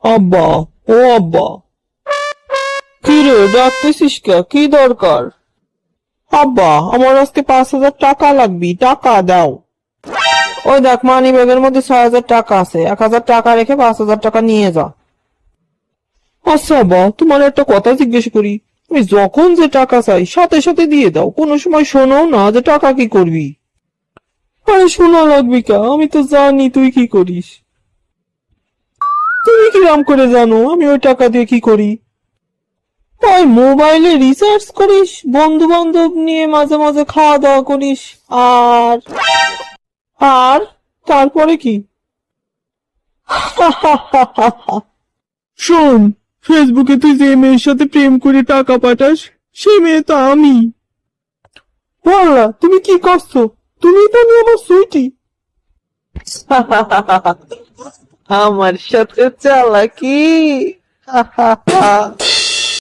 আব্বা, ও আব্বা, কি রে ডাকতেছিস কে? কি দরকার? আব্বা, আমার আজকে 5,000 টাকা লাগবে, টাকা দাও। ওই দেখ, মানি ব্যাগের মধ্যে 6,000 টাকা আছে, 1,000 টাকা রেখে 5,000 টাকা নিয়ে যা। আচ্ছা আব্বা, তোমার একটা কথা জিজ্ঞেস করি, আমি যখন যে টাকা চাই সাথে সাথে দিয়ে দাও, কোনো সময় শোনাও না যে টাকা কি করবি? আরে শোনা লাগবে কে? আমি তো জানি তুই কি করিস। তুমি কিরাম করে জানো আমি ওই টাকা দিয়ে কি করি? তাই মোবাইলে রিচার্জ করিস, বন্ধু বান্ধব নিয়ে মাঝে মাঝে খাওয়া দাওয়া করিস, আর আর তারপরে কি? শোন, ফেসবুকে তুই যে মেয়ের সাথে প্রেম করে টাকা পাঠাস, সেই মেয়ে তো আমি। বললা তুমি কি করছো? তুমি তো নি আমার সুইটি। আমার সাথে চালাকি।